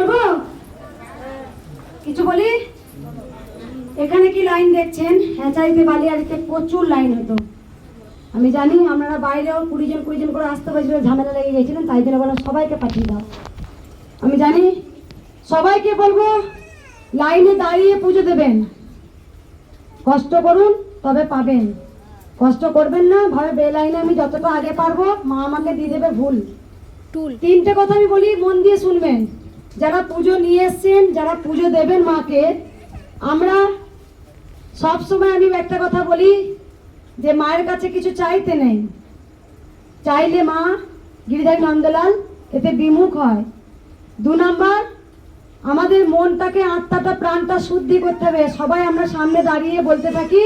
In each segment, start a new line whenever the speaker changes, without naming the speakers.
বলবো? কিছু বলি? এখানে কি লাইন দেখছেন? হ্যাঁচাইতে বালিয়াড়িতে প্রচুর লাইন হতো। আমি জানি আপনারা বাইরেও 20 জন করে আসতে পারছিল, ঝামেলা লেগে গেছিলেন, তাই জন্য বললাম সবাইকে পাঠিয়ে দাও। আমি জানি সবাইকে বলবো লাইনে দাঁড়িয়ে পুজো দেবেন, কষ্ট করুন তবে পাবেন, কষ্ট করবেন না ভাবে বেলাইনে আমি যতটা আগে পারবো মা আমাকে দিয়ে দেবে ভুল। 3টে কথা আমি বলি, মন দিয়ে শুনবেন। যারা পুজো নিয়ে এসছেন, যারা পুজো দেবেন মাকে, আমরা সব সময় আমি একটা কথা বলি যে মায়ের কাছে কিছু চাইতে নেই, চাইলে মা গিরিধারী নন্দলাল এতে বিমুখ হয়। 2 নাম্বার, আমাদের মনটাকে, আত্মাটা, প্রাণটা শুদ্ধি করতে হবে। সবাই আমরা সামনে দাঁড়িয়ে বলতে থাকি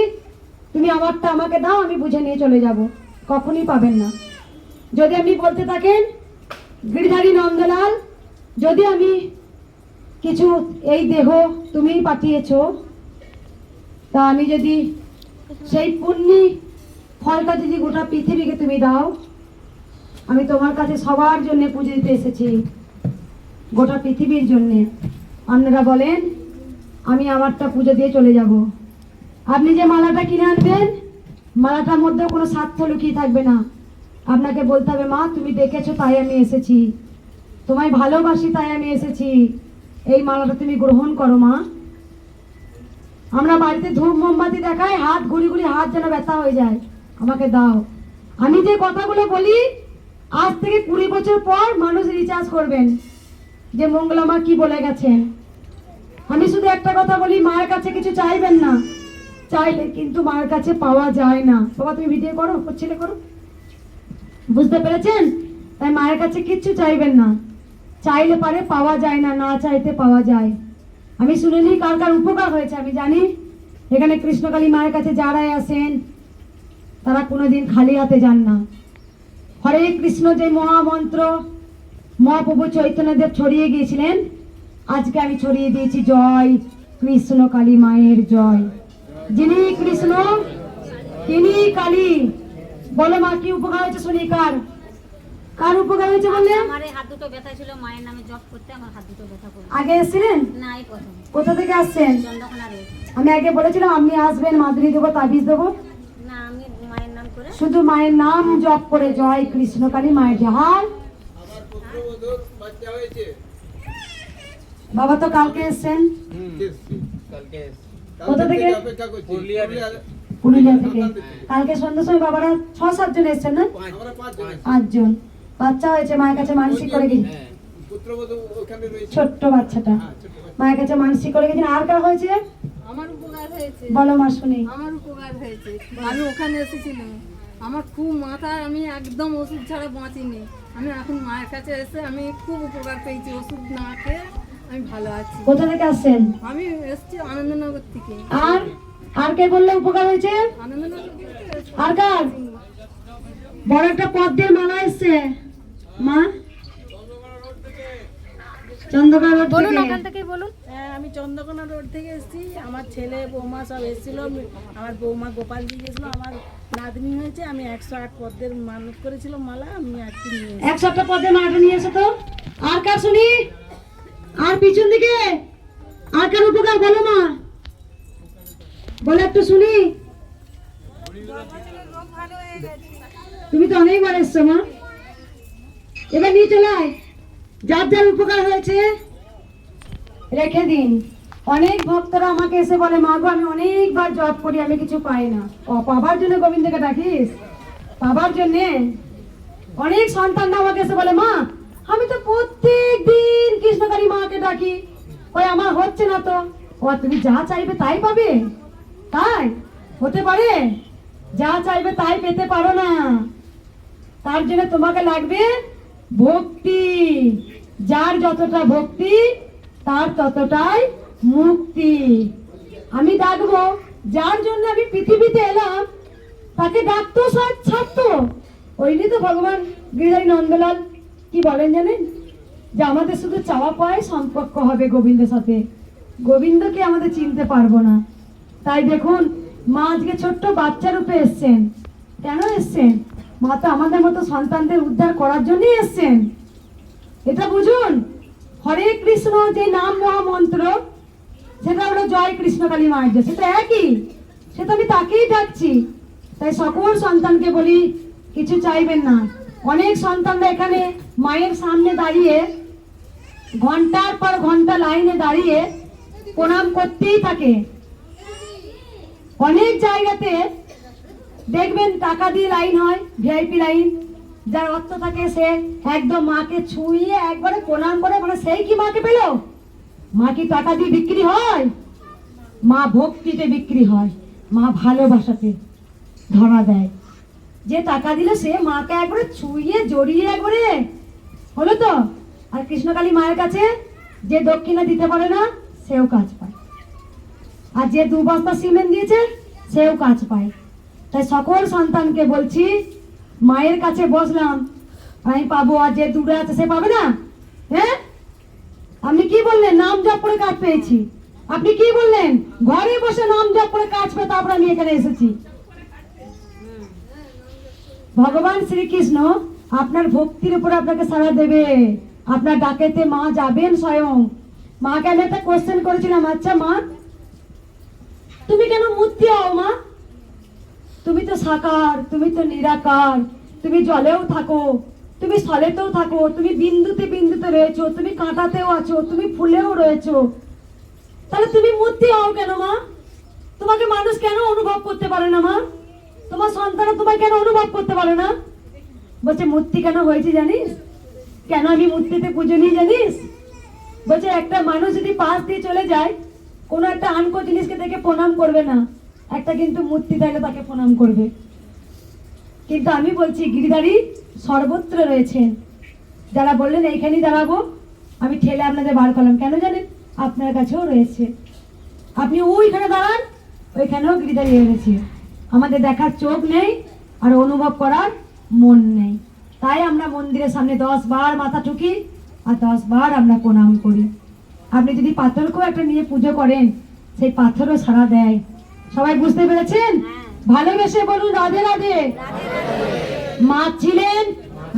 তুমি আমারটা আমাকে দাও, আমি বুঝে নিয়ে চলে যাব, কখনই পাবেন না। যদি আপনি বলতে থাকেন গিরিধারী নন্দলাল, যদি আমি কিছু, এই দেহ তুমিই পাঠিয়েছো, তা আমি যদি সেই পুণ্যি ফলটা যদি গোটা পৃথিবীকে তুমি দাও, আমি তোমার কাছে সবার জন্য পুজো দিতে এসেছি, গোটা পৃথিবীর জন্যে। আপনারা বলেন আমি আমারটা পুজো দিয়ে চলে যাব। আপনি যে মালাটা কিনে আনবেন, মালাটার মধ্যে কোনো স্বার্থ লুকিয়ে থাকবে না। আপনাকে বলতে হবে মা তুমি দেখেছো তাই আমি এসেছি, তোমায় ভালোবাসি তাই আমি এসেছি, এই মালাটা তুমি গ্রহণ করো মা। আমরা বাড়িতে ধূপ মোমবাতি দেখাই, হাত ঘুরি ঘুরি হাত যেন ব্যথা হয়ে যায়, আমাকে দাও। আমি যে কথাগুলো বলি আজ থেকে 20 বছর পর মানুষ রিচার্জ করবেন যে মঙ্গলা মা কি বলে গেছেন। আমি শুধু একটা কথা বলি, মায়ের কাছে কিছু চাইবেন না, চাইলে কিন্তু মায়ের কাছে পাওয়া যায় না। বাবা তুমি ভিডিও করো, করছিলে করো, বুঝতে পেরেছেন? তাই মায়ের কাছে কিচ্ছু চাইবেন না, চাইলে পারে পাওয়া যায় না, না চাইতে পাওয়া যায়। আমি শুনে নিই কার কার উপকার হয়েছে। আমি জানি এখানে কৃষ্ণকালী মায়ের কাছে যারাই আসেন তারা কোনোদিন খালি হাতে যান না। হরে কৃষ্ণ যে মহামন্ত্র মহাপ্রভু চৈতন্যদেব ছড়িয়ে গিয়েছিলেন, আজকে আমি ছড়িয়ে দিয়েছি জয় কৃষ্ণ কালী মায়ের জয়। যিনি কৃষ্ণ তিনি কালী। বলো মা কি উপকার হয়েছে শুনি, কার কার উপকার হয়েছে বললে?
আমার হাত দুটো ব্যথা ছিল, মায়ের নামে জপ করতে আমার হাত দুটো ব্যথা করে।
আগে এসেছিলেন?
না, এই প্রথম।
কোথা থেকে আসছেন?
চন্দ্রকোনা রোড।
আমি আগে বলেছিলাম আপনি আসবেন, মাদুরি দেবো, তাবিজ দেবো।
না, আমি মায়ের নাম করে,
শুধু মায়ের নাম জপ করে জয় কৃষ্ণ কালী মায়ের জয়। বাবা তো কালকে এসছেন। কোথা থেকে? পুরুলিয়া থেকে। কালকে সন্ধ্যার সময় বাবারা 6-7 জন এসছেন না? 5 জন। বাচ্চা হয়েছে, মায়ের কাছে মানসিক করে গেছি, ছোট্ট বাচ্চাটা মায়ের কাছে মানসিক করে গেছেন। আর কার হয়েছে?
আমার উপকার হয়েছে।
বলো মা শুনি।
আমার উপকার হয়েছে, আমি ওখানে এসেছিলাম, আমার খুব মাথায়, আমি একদম ওষুধ ছাড়া বাঁচিনি। আমি এখন মায়ের কাছে এসে আমি খুব উপকার পেয়েছি, ওষুধ না খেয়ে আমি ভালো আছি।
কোথা থেকে আসছেন?
আমি এসেছি আনন্দনগর থেকে।
আর আর কে বললে উপকার হয়েছে?
আনন্দনগর থেকে এসেছি।
আর কার? বড় একটা পদ্মের মালা এসছে মা, চন্দ্রকোনা রোড
বলুন
থেকে।
ওখান থেকে বলুন।
হ্যাঁ, আমি চন্দ্রকোনা রোড থেকে এসেছি। আমার ছেলে বৌমা সব এসেছিল, আমার বৌমা গোপাল দিয়ে গেছিল, আমার নাতনি হয়েছে। আমি 108 পদ্মের মানত করেছিলাম মালা, আমি আজকে নিয়ে এসেছি।
100টা পদ্মের মালাটা নিয়ে এসো তো। আর কার শুনি? আর পিছন দিকে আর কার উপকার বলো মা, বলে একটু শুনি। তুমি তো অনেকবার এসছো মা, এবার নিয়ে চলে আয়। যার যার উপকার হয়েছে রেখে দিন। অনেক ভক্তরা আমাকে এসে বলে মা গো আমি অনেকবার জপ করি আমি কিছু পাই না। ও পাবার জন্য গোবিন্দকে ডাকিস? পাবার জন্যে অনেক সন্তানরা আমাকে এসে বলে মা আমি তো প্রত্যেক দিন কৃষ্ণকালী মাকে ডাকি, ওই আমার হচ্ছে না তো। ও তুমি যা চাইবে তাই পাবে? তাই হতে পারে? যা চাইবে তাই পেতে পারো না, তার জন্য তোমাকে লাগবে ভক্তি। যার যতটা ভক্তি তার ততটাই মুক্তি। আমি ডাকবো, যার জন্য আমি পৃথিবীতে এলাম তাকে ডাকতো ছাড়তো। ওই নিয়ে তো ভগবান গিরিধারী নন্দলাল কি বলেন জানেন? যে আমাদের শুধু চাওয়া পাওয়াই সম্পর্ক হবে গোবিন্দের সাথে, গোবিন্দকে আমাদের চিনতে পারবো না। তাই দেখুন মা আজকে ছোট্ট বাচ্চা রূপে এসছেন। কেন এসছেন? মা তো আমাদের মতো সন্তানদের উদ্ধার করার জন্যই এসছেন, এটা বুঝুন। হরে কৃষ্ণ যে নাম মহামন্ত্র, সেটা হলো জয় কৃষ্ণকালী মায়ের জয়, সেটা একই, সেটা আমি তাকেই ডাকছি। তাই সকল সন্তানকে বলি কিছু চাইবেন না। অনেক সন্তানরা এখানে মায়ের সামনে দাঁড়িয়ে ঘন্টার পর ঘন্টা লাইনে দাঁড়িয়ে প্রণাম করতেই থাকে। অনেক জায়গাতে দেখবেন টাকা দিয়ে লাইন হয়, ভিআইপি লাইন, যার অর্থ থাকে সে একদম মাকে ছুঁয়ে একবারে প্রণাম করে, মানে সেই কি মাকে পেল? মা কি টাকা দিয়ে বিক্রি হয়? মা ভক্তিতে বিক্রি হয়, মা ভালোবাসাতে ধরা দেয়। যে টাকা দিল সে মাকে একবারে ছুঁয়ে জড়িয়ে একবারে হলো তো। আর কৃষ্ণকালী মায়ের কাছে যে দক্ষিণা দিতে পারে না সেও কাজ পায়, আর যে 2 বস্তা সিমেন্ট দিয়েছে সেও কাজ পায়। তাই সকল সন্তানকে বলছি, মায়ের কাছে বসলাম আমি পাবো, আর যে দূরে আছে সে পাবে না। হ্যাঁ, আপনি কি বললেন? নাম জপ করে কাজ পেয়েছি। আপনি কি বললেন? ঘরে বসে নাম জপ করে কাজ পেয়ে তারপর আমি এখানে এসেছি। ভগবান শ্রীকৃষ্ণ আপনার ভক্তির উপর আপনাকে সাড়া দেবে, আপনার ডাকেতে মা যাবেন স্বয়ং। মাকে আমি একটা কোশ্চেন করেছিলাম, আচ্ছা মা তুমি কেন মূর্তি হও মা? তুমি তো সাকার, তুমি তো নিরাকার, তুমি জলেও থাকো, তুমি স্থলেতেও থাকো, তুমি বিন্দুতে বিন্দুতে রয়েছো, তুমি কাঁটাতেও আছো, তুমি ফুলেও রয়েছো, তাহলে তুমি মূর্তি হও কেন মা? তোমাকে মানুষ কেন অনুভব করতে পারে না মা? তোমার সন্তান তোমায় কেন অনুভব করতে পারে না? বলছে মূর্তি কেন হয়েছে জানিস? কেন আমি মূর্তিতে পুজো নিই জানিস? বলছে একটা মানুষ যদি পাশ দিয়ে চলে যায়, কোনো একটা আনকো জিনিসকে দেখে প্রণাম করবে না, একটা কিন্তু মূর্তি দেখলে তাকে প্রণাম করবে। কিন্তু আমি বলছি গিরিধারী সর্বত্র রয়েছেন। যারা বললেন এইখানেই দাঁড়াবো, আমি ঠেলে আপনাদের বার করলাম, কেন জানেন? আপনার কাছেও রয়েছে। আপনি ওইখানে দাঁড়ান, ওইখানেও গিরিধারী রয়েছে। আমাদের দেখার চোখ নেই আর অনুভব করার মন নেই, তাই আমরা মন্দিরের সামনে 10 বার মাথা ঠুকি আর 10 বার আমরা প্রণাম করি। আপনি যদি পাথরকেও একটা নিয়ে পুজো করেন, সেই পাথরও সাড়া দেয়। সবাই বুঝতে পেরেছেন? ভালোবেসে বলুন রাধে রাধে। মা ছিলেন,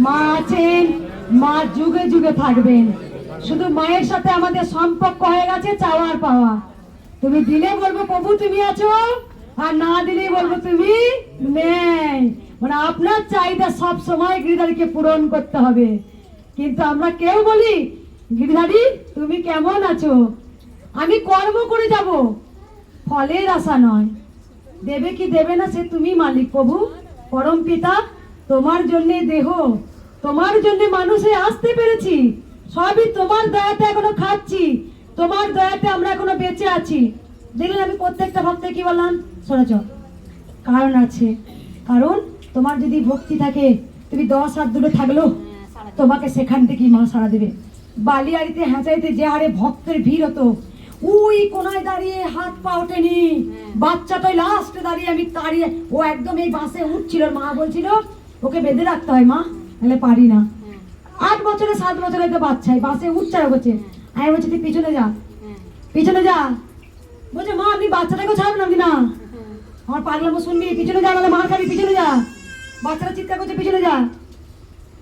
মা আছেন, মা যুগে যুগে থাকবেন। শুধু মায়ের সাথে আমাদের সম্পর্ক হয়ে গেছে চাওয়ার পাওয়া। তুমি দিলে বলবো প্রভু তুমি আছো, আর না দিলে বলবো তুমি নেই। মানে আপনার চাহিদা সব সময় গিরিধারীকে পূরণ করতে হবে। কিন্তু আমরা কেউ বলি গিরিধারী তুমি কেমন আছো? আমি কর্ম করে যাব, ফলের আশা নয়। দেবে কি দেবে না সে তুমি মালিক প্রভু। পরম পিতা তোমার জন্য দেহ, তোমার জন্য মানুষে আসতে পেরেছি, সবই তোমার দয়াতে এখনো খাচ্ছি, তোমার দয়াতে আমরা এখনো বেঁচে আছি। দেখলেন আমি প্রত্যেকটা ভক্তকে কি বললাম? শোনাচ কারণ আছে, কারণ তোমার যদি ভক্তি থাকে তুমি 10 হাত দূরে থাকলো তোমাকে সেখান থেকেই মা সাড়া দেবে। বালিয়াড়িতে হ্যাঁচাইতে যে হারে ভক্তের ভিড় হতো, ওই কোনায় দাঁড়িয়ে হাত পা ওঠেনি, বাচ্চাটাই লাস্টে দাঁড়িয়ে আমি দাঁড়িয়ে, ও একদম এই বাসে উঠছিল, মা বলছিল ওকে বেঁধে রাখতে হয় মা, নাহলে পারি না। 8 বছরে 7 বছরের একটা বাচ্চাই বাসে উঠছে বলছে, আমি বলছি তুই পিছনে যা, পিছনে যা। বলছে মা আপনি বাচ্চাটাকেও ছাড়বেন? আমি না, আমার পাগলামো শুনবি, পিছনে যা নাহলে মার খাবি, পিছনে যা। বাচ্চারা চিৎকার করছে পিছনে যা।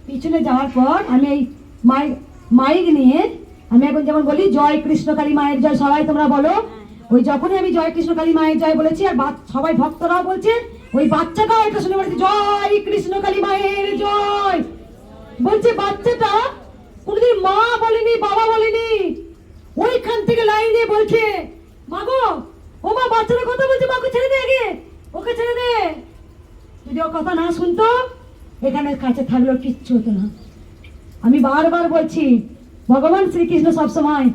পিছনে যাওয়ার পর আমি এই মাইক নিয়ে আমি এখন যেমন বলি জয় কৃষ্ণকালী মায়ের জয়, সবাই তোমরা বলো। ওই যখনই আমি জয় কৃষ্ণকালী মায়ের জয় বলেছি আর সবাই ভক্তরাও বলছে, ওই বাচ্চাটাও এটা শুনে বলেছে জয় কৃষ্ণকালী মায়ের জয়। বলছে বাচ্চাটা কোনোদিন মা বলেনি, বাবা বলেনি, ওইখান থেকে লাইনে বলছে মা গো, ও মা বাচ্চাটা কথা বলছে, মাকে ছেড়ে দে, আগে ওকে ছেড়ে দে। যদি ও কথা না শুনতো এখানে কাছে থাকলেও কিচ্ছু হতো না। আমি বারবার বলছি ভগবান শ্রীকৃষ্ণ সবসময়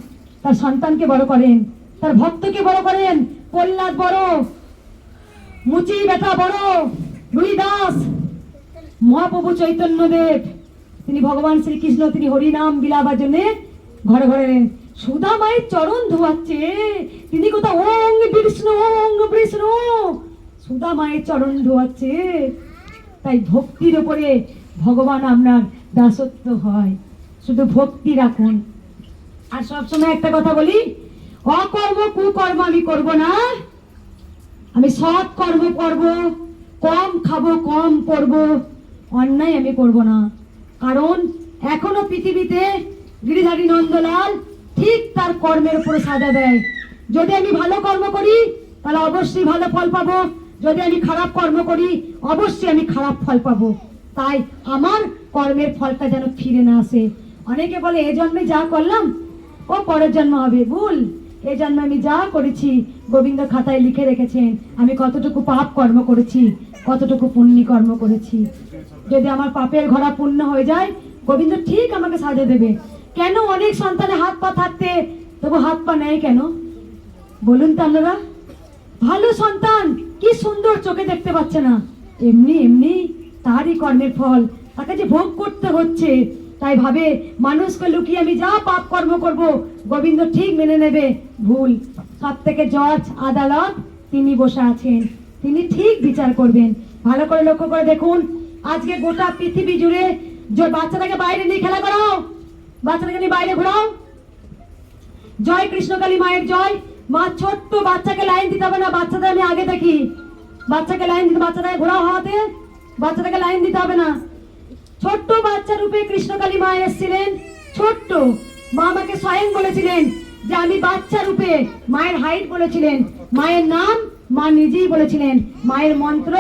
তার সন্তানকে বড় করেন, তার ভক্তকে বড় করেন। প্রহ্লাদ বড়, মুচি বেটা বড়, লুই দাস, মহাপ্রভু চৈতন্য দেব, তিনি ভগবান শ্রীকৃষ্ণ, তিনি হরিনাম বিলাবার জন্য ঘরে ঘরে সুধা মায়ের চরণ ধোয়াচ্ছে। তিনি কোথাও ওং বিষ্ণু, ওং বিষ্ণু, সুধা মায়ের চরণ ধোয়াচ্ছে। তাই ভক্তির উপরে ভগবান আপনার দাসত্ব হয়, শুধু ভক্তি রাখুন। আর সবসময় একটা কথা বলি, অকর্ম কুকর্ম আমি করব না, আমি সৎ কর্ম করব, কম খাবো, কম পড়বো, অন্যায় আমি করব না। কারণ এখনো পৃথিবীতে গিরিধারী নন্দলাল ঠিক তার কর্মের উপরে সাজা দেয়। যদি আমি ভালো কর্ম করি তাহলে অবশ্যই ভালো ফল পাবো, যদি আমি খারাপ কর্ম করি অবশ্যই আমি খারাপ ফল পাবো। তাই আমার কর্মের ফলটা যেন ফিরে না আসে। অনেকে বলে এ জন্মে যা করলাম ও পরের জন্ম হবে, ভুল। এ জন্মে আমি যা করেছি গোবিন্দ খাতায় লিখে রেখেছেন, আমি কতটুকু পাপ কর্ম করেছি, কতটুকু পুণ্য কর্ম করেছি। যদি আমার পাপের ঘোড়া পূর্ণ হয়ে যায় গোবিন্দ ঠিক আমাকে সাজা দেবে। কেন অনেক সন্তানের হাত পা থাকতে তবু হাত পা নেই কেন বলুন তো আপনারা? ভালো সন্তান কি সুন্দর চোখে দেখতে পাচ্ছে না, এমনি এমনি তারই কর্মের ফল তাকে যে ভোগ করতে হচ্ছে। তাই ভাবে মানুষকে লুকিয়ে আমি যা পাপ কর্ম করব গোবিন্দ ঠিক মেনে নেবে, ভুল। সব থেকে জজ আদালত তিনি বসে আছেন, তিনি ঠিক বিচার করবেন। ভালো করে লক্ষ্য করে দেখুন, আজকে গোটা পৃথিবী জুড়ে যে বাচ্চাটাকে বাইরে নিয়ে খেলা করাও, বাচ্চাটাকে নিয়ে বাইরে ঘোরাও, জয় কৃষ্ণকালী মায়ের জয়। মা ছোট্ট বাচ্চাকে লাইন দিতে হবে না, বাচ্চাদের আমি আগে দেখি, বাচ্চাকে লাইন দিতে, বাচ্চাটাকে ঘোরাও হওয়াতে বাচ্চাটাকে লাইন দিতে হবে না। ছোট্ট বাচ্চা রূপে কৃষ্ণকালী মা এসেছিলেন, ছোট্ট মা আমাকে স্বয়ং বলেছিলেন যে আমি বাচ্চা রূপে, মায়ের হাইট বলেছিলেন, মায়ের নাম মা নিজেই বলেছিলেন, মায়ের মন্ত্র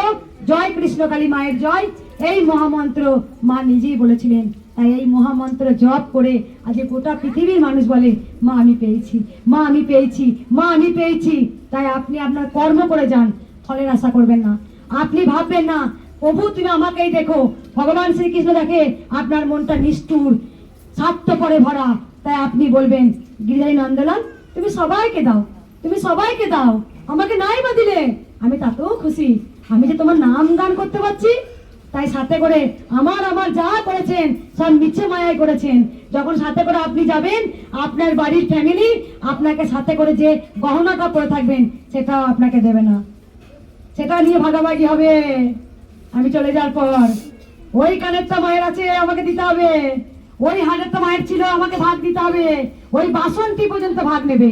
জয় কৃষ্ণকালী মায়ের জয়, এই মহামন্ত্র মা নিজেই বলেছিলেন। তাই এই মহামন্ত্র জপ করে আজ গোটা পৃথিবীর মানুষ বলে মা আমি পেয়েছি, মা আমি পেয়েছি, মা আমি পেয়েছি। তাই আপনি আপনার কর্ম করে যান, ফলের আশা করবেন না। আপনি ভাববেন না প্রভু তুমি আমাকেই দেখো, ভগবান শ্রীকৃষ্ণ দেখে আপনার মনটা নিষ্ঠুর স্বার্থপরে ভরা। তাই আপনি বলবেন গিরিধারী নন্দলাল তুমি সবাইকে দাও, তুমি সবাইকে দাও, আমাকে নাই বা দিলে আমি তাতেও খুশি, আমি যে তোমার নাম গান করতে পারছি। তাই সাথে করে আমার যা করেছেন সব মিছে মায়ায় করেছেন। যখন সাথে করে আপনি যাবেন আপনার বাড়ির ফ্যামিলি আপনাকে সাথে করে যে গহনাটা পরে থাকবেন সেটাও আপনাকে দেবে না, সেটা নিয়ে ভাগাভাগি হবে। আমি চলে যাওয়ার পর ওই কানেরটা মায়ের আছে আমাকে দিতে হবে, ওই হাড়েরটা মায়ের ছিল আমাকে ভাগ দিতে হবে, ওই বাসনটি পর্যন্ত ভাগ নেবে।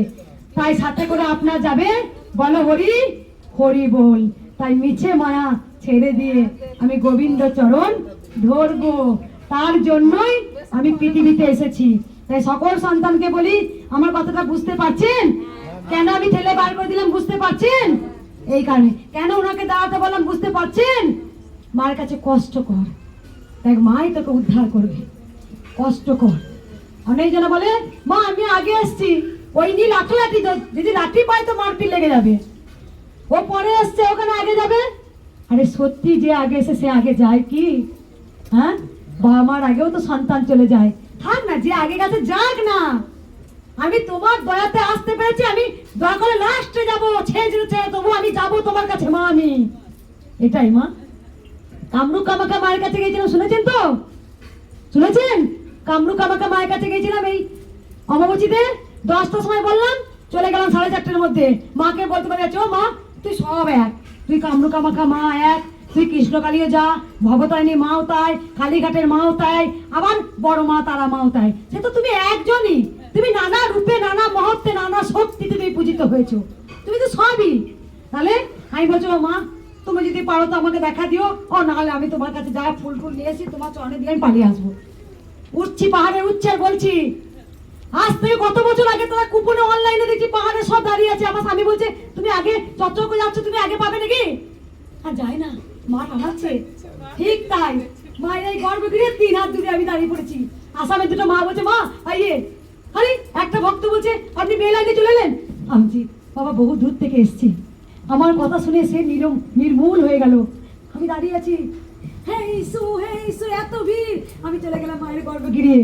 তাই সাথে করে আপনার যাবে, বলো হরি হরি বল। তাই মিছে মায়া ছেড়ে দিয়ে আমি গোবিন্দ চরণ ধরবো, তার জন্যই আমি পৃথিবীতে এসেছি। তাই সকল সন্তানকে বলি আমার কথাটা বুঝতে পারছেন? কেন আমি ঠেলে বার করে দিলাম বুঝতে পারছেন? এই কারণে। কেন ওনাকে দাঁড়াতে বললাম বুঝতে পারছেন? মার কাছে কষ্ট কর, দেখ মাই তোকে উদ্ধার করবে, কষ্ট কর। অনেক জন বলে মা আমি আগে এসছি, ওই নীল লাঠি যদি লাঠি পায় তো মারপিট লেগে যাবে, ও পরে এসছে ওখানে আগে যাবে। আরে সত্যি যে আগে এসে সে আগে যায় কি? হ্যাঁ, বাবা মার আগেও তো সন্তান চলে যায়, থাক না, যে আগে গেছে যাক না। আমি তোমার দয়াতে আসতে পেরেছি, আমি দয়া করে লাস্টে যাবো, ছেড়ে তবু আমি যাবো তোমার কাছে মা। আমি এটাই মা। কামরু কামাকা মায়ের কাছে গিয়েছিলাম, শুনেছেন তো? শুনেছেন? কামরু কামাকা মায়ের কাছে গিয়েছিলাম এই অমাবস্যাতে 10টার সময় বললাম, চলে গেলাম 4:30টার মধ্যে। মাকে বলতে পারে ও মা তুই সব এক, তুই কামরু কামাকা মা এক, তুই কৃষ্ণকালীও যা, ভবতারিণী মাও তাই, কালীঘাটের মাও তাই, আবার বড় মা তারা মাও তাই। সে তো তুমি একজনই, তুমি নানা রূপে নানা মহত্বে নানা শক্তিতে তুমি পূজিত হয়েছো, তুমি তো সবই। তাহলে আমি বলছো মা তুমি যদি পারো তো আমাকে দেখা দিও, ও নাহলে আমি তোমার কাছে যা ফুল ফুল নিয়ে এসি তোমার চরণে দিয়ে আমি পালিয়ে আসবো। উঠছি পাহাড়ে, উঠছে আর বলছি আজ থেকে কত বছর আগে তোরা কুপনে অনলাইনে দেখছি পাহাড়ে সব দাঁড়িয়ে আছে। আমার স্বামী বলছে তুমি আগে চচ্চর করে যাচ্ছ, তুমি আগে পাবে নাকি? আর যাই না, মা টানাচ্ছে। ঠিক তাই, মায়ের এই গর্ব গিয়ে 3 হাত দূরে আমি দাঁড়িয়ে পড়েছি। আসামের দুটো মা বলছে মা আইয়ে, আরে একটা ভক্ত বলছে আপনি মেয়ে লাইনে চলে এলেন। আমি বাবা বহু দূর থেকে এসছি, আমার কথা শুনে সে নির্মূল হয়ে গেল। আমি দাঁড়িয়ে আছি, হ্যাঁ ইসু এত ভিড়। আমি চলে গেলাম মায়ের গর্ব গিরিয়ে।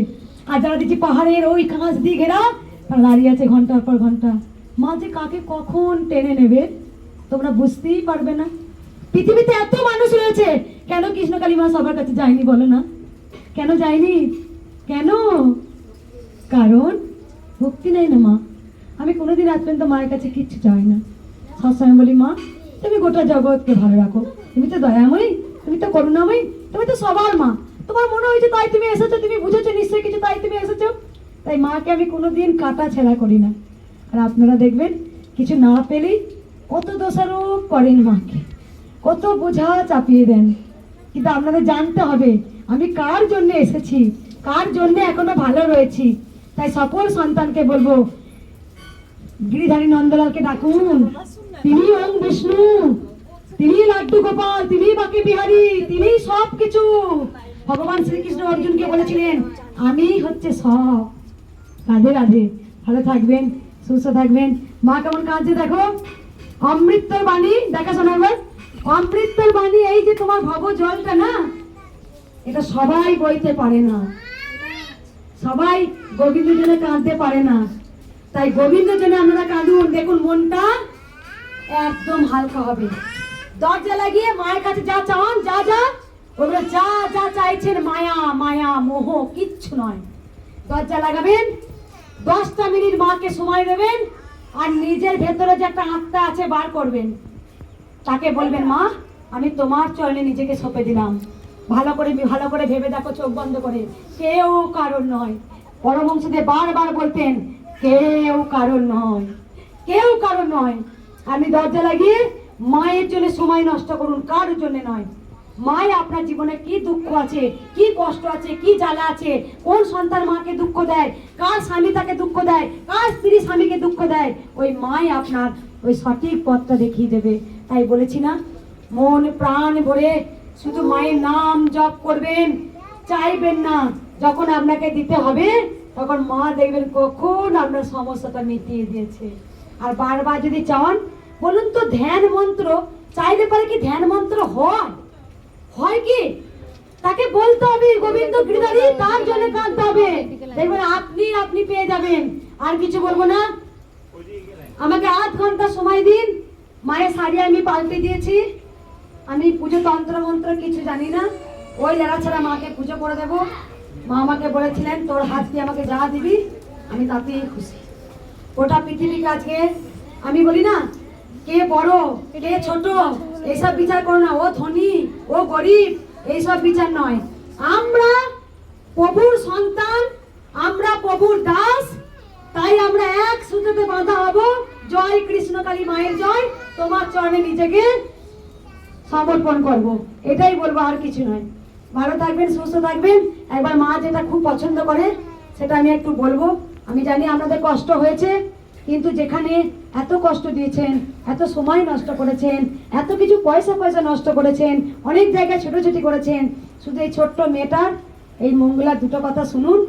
আর যারা দেখছি পাহাড়ের ওই কাঁচ দিয়ে ঘেরা, তারা দাঁড়িয়ে আছে ঘন্টার পর ঘন্টা। মা যে কাকে কখন টেনে নেবে তোমরা বুঝতেই পারবে না। পৃথিবীতে এত মানুষ রয়েছে, কেন কৃষ্ণকালী মা সবার কাছে যায়নি বলো না? কেন যায়নি? কেন? কারণ ভক্তি নেই না মা। আমি কোনোদিন আজ পর্যন্ত মায়ের কাছে কিচ্ছু চাই না, সবসময় বলি মা তুমি গোটা জগৎকে ভালো রাখো, তুমি তো দয়াময়ী, তুমি তো করুণাময়ী, তুমি তো সবার মা। তোমার মনে হয়েছে তাই তুমি এসেছো, তুমি বুঝেছো নিশ্চয়ই কিছু তাই তুমি এসেছো। তাই মাকে আমি কোনোদিন কাটা ছেঁড়া করি না। আর আপনারা দেখবেন কিছু না পেলেই কত দোষারোপ করেন মাকে, কত বোঝা চাপিয়ে দেন। কিন্তু আপনাদের জানতে হবে আমি কার জন্য এসেছি, কার জন্য এখনো ভালো রয়েছি। তাই সকল সন্তানকে বলবো, গিরিধারী নন্দলালকে ডাকুন। তিনি ওং বিষ্ণু, তিনি লাড্ডু গোপাল, তিনি বাকি বিহারী, তিনি সব কিছু। ভগবান শ্রীকৃষ্ণ অর্জুনকে বলেছিলেন আমি হচ্ছে সব। রাধে রাধে, ভালো থাকবেন, সুস্থ থাকবেন। মা কেমন কাঁদছে দেখো। অমৃতর বাণী দেখা শোনাবেন। অমৃতর বাণী, এই যে তোমার ভব জলটা না, এটা সবাই বইতে পারে না, সবাই গোবিন্দ জন্য কাঁদতে পারে না। তাই গোবিন্দ জন্য আপনারা কাঁদুন, দেখুন মনটা একদম হালকা হবে। দরজা লাগিয়ে মায়ের কাছে যা চান, যা যা ওগুলো যা যা চাইছেন, মায়া মায়া মোহ কিচ্ছু নয়। দরজা লাগাবেন, 10টা মিনিট মাকে সময় দেবেন, আর নিজের ভেতরে যে একটা আত্মা আছে বার করবেন, তাকে বলবেন মা আমি তোমার চরণে নিজেকে সঁপে দিলাম। ভালো করে ভেবে দেখো, চোখ বন্ধ করে। কেউ কারণ নয়। পরমহংসদেব বারবার বলতেন কেউ কারণ নয়, কেউ কারণ নয়। আপনি দরজা লাগিয়ে মায়ের জন্য সময় নষ্ট করুন, কারোর জন্য নয়। মায় আপনার জীবনে কি দুঃখ আছে, কি কষ্ট আছে, কি জ্বালা আছে, কোন সন্তান মাকে দুঃখ দেয়, কার স্বামী তাকে দুঃখ দেয়, কার স্ত্রী স্বামীকে দুঃখ দেয়, ওই মাই আপনার ওই সঠিক পথটা দেখিয়ে দেবে। তাই বলেছি না, মন প্রাণ ভরে শুধু মায়ের নাম জপ করবেন, চাইবেন না। যখন আপনাকে দিতে হবে তখন মা দেখবেন কখন আপনার সমস্যাটা মিটিয়ে দিয়েছে। আর বারবার যদি চান, বলুন তো ধ্যান মন্ত্র চাইলে পারে কি ধ্যান মন্ত্র হয়? হয় কি? তাকে বলতে হবে গোবিন্দ গিরিধারী, তার জন্য কাঁদতে হবে, দেখবেন আপনি পেয়ে যাবেন। আর কিছু বলবো না। আমাকে 8 ঘন্টা সময় দিন। মায়ের শাড়ি আমি পাল্টে দিয়েছি। আমি পুজো তন্ত্র মন্ত্র কিছু জানি না, ওই লেড়া ছাড়া মাকে পুজো করে দেবো। মা আমাকে বলেছিলেন তোর হাত দিয়ে আমাকে যা দিবি আমি তাতেই খুশি। ওটা পৃথিবীকে আজকে আমি বলি না কে বড় কে ছোট এইসব বিচার করো না, ও ধনী ও গরিব এইসব বিচার নয়। আমরা প্রভুর সন্তান, আমরা প্রভুর দাস, তাই আমরা এক সূত্রতে বাঁধা হব। জয় কৃষ্ণকালী মায়ের জয়, তোমার চরণে নিজেকে সমর্পণ করব, এটাই বলবো, আর কিছু নয়। ভালো থাকবেন, সুস্থ থাকবেন। একবার মা যেটা খুব পছন্দ করে সেটা আমি একটু বলবো। আমি জানি আপনাদের কষ্ট হয়েছে, কিন্তু যেখানে এত কষ্ট দিয়েছেন, এত সময় নষ্ট করেছেন, এত কিছু পয়সা নষ্ট করেছেন, অনেক জায়গায় ছোটাছুটি করেছেন, শুধু এই ছোট্ট মেয়েটার এই মঙ্গলার দুটো কথা শুনুন,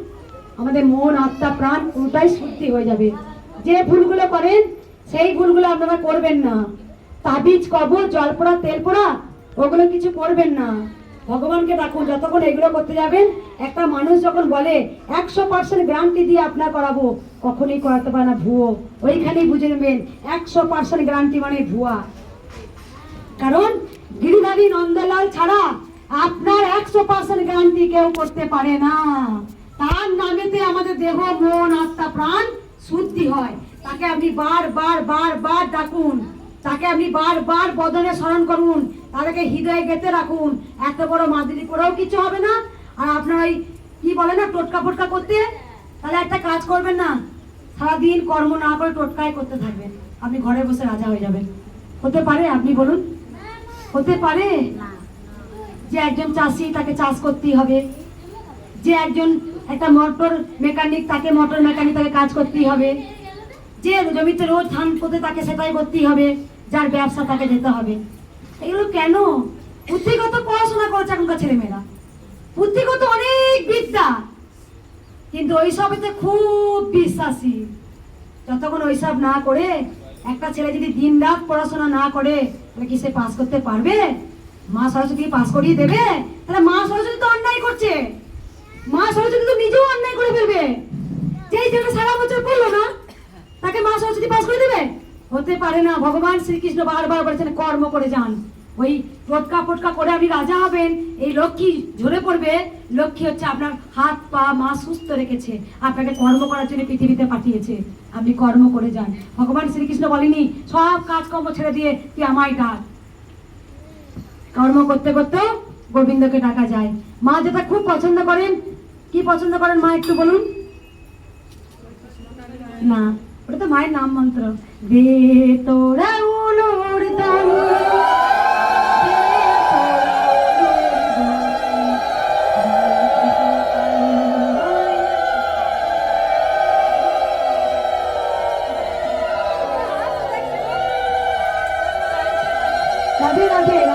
আমাদের মন আত্মা প্রাণ পুরোটাই শুদ্ধি হয়ে যাবে। যে ভুলগুলো করেন সেই ভুলগুলো আপনারা করবেন না। তাবিজ কবর জল পোড়া তেল পোড়া ওগুলো কিছু করবেন না। ভগবানকে ডাকুন। যতক্ষণ এগুলো করতে যাবেন, একটা মানুষ যখন বলে 100% গ্যারান্টি দিয়ে আপনার করাবো, কখনোই করাতে পারে না, ভুয়ো। ওইখানেই বুঝে নেবেন 100% গ্যারান্টি মানে ভুয়া। কারণ গিরিধারী নন্দলাল ছাড়া আপনার 100% গ্যারান্টি কেউ করতে পারে না। তার নামেতে আমাদের দেহ মন আত্মা প্রাণ শুদ্ধি হয়। তাকে আপনি বার ডাকুন, তাকে আপনি বার বদনে স্মরণ করুন, তাদেরকে হৃদয়ে গেঁথে রাখুন। এত বড় মাদুলি করেও কিছু হবে না। আর আপনার ওই কি বলে না টোটকা ফোটকা করতে, তাহলে একটা কাজ করবেন না, সারাদিন কর্ম না করে টোটকাই করতে থাকবেন, আপনি ঘরে বসে রাজা হয়ে যাবেন। হতে পারে? আপনি বলুন, হতে পারে? যে একজন চাষি তাকে চাষ করতেই হবে, যে একজন একটা মোটর মেকানিক তাকে মোটর মেকানিক তাকে কাজ করতেই হবে, যে জমিতে রোজ ধান পোতে তাকে সেটাই করতেই হবে, যার ব্যবসা তাকে যেতে হবে। এগুলো কেন? বুদ্ধিগত পড়াশোনা করেছে এখনকার ছেলেমেয়েরা, বুদ্ধিগত অনেক বিদ্যা, কিন্তু ওইসবেতে খুব বিশ্বাসী। যতক্ষণ ওইসব না করে একটা ছেলে যদি দিন রাত পড়াশোনা না করে, তাহলে কি সে পাস করতে পারবে? মা সরস্বতী পাস করিয়ে দেবে? তাহলে মা সরস্বতী তো অন্যায় করছে, মা সরস্বতী তো নিজেও অন্যায় করে ফেলবে। যেই ছেলে সারা বছর পড়লো না, তাকে মা সরস্বতী পাস করে দেবে? হতে পারে না। ভগবান শ্রীকৃষ্ণ বারবার বলেছেন কর্ম করে যান। ওই টোটকা ফোটকা করে আপনি রাজা হবেন, এই লক্ষ্মী ঝরে পড়বে। লক্ষ্মী হচ্ছে আপনার হাত পা মা সুস্থ রেখেছে, আপনাকে কর্ম করার জন্য পৃথিবীতে পাঠিয়েছে। আপনি কর্ম করে যান। ভগবান শ্রীকৃষ্ণ বলেনি সব কাজকর্ম ছেড়ে দিয়ে তুই আমায় ডাক। কর্ম করতে করতে গোবিন্দকে ডাকা যায়। মা যেটা খুব পছন্দ করেন, কি পছন্দ করেন মা একটু বলুন না? ওটা তো মায়ের নাম মন্ত্র। দে তোরা উলোর দানি, আছে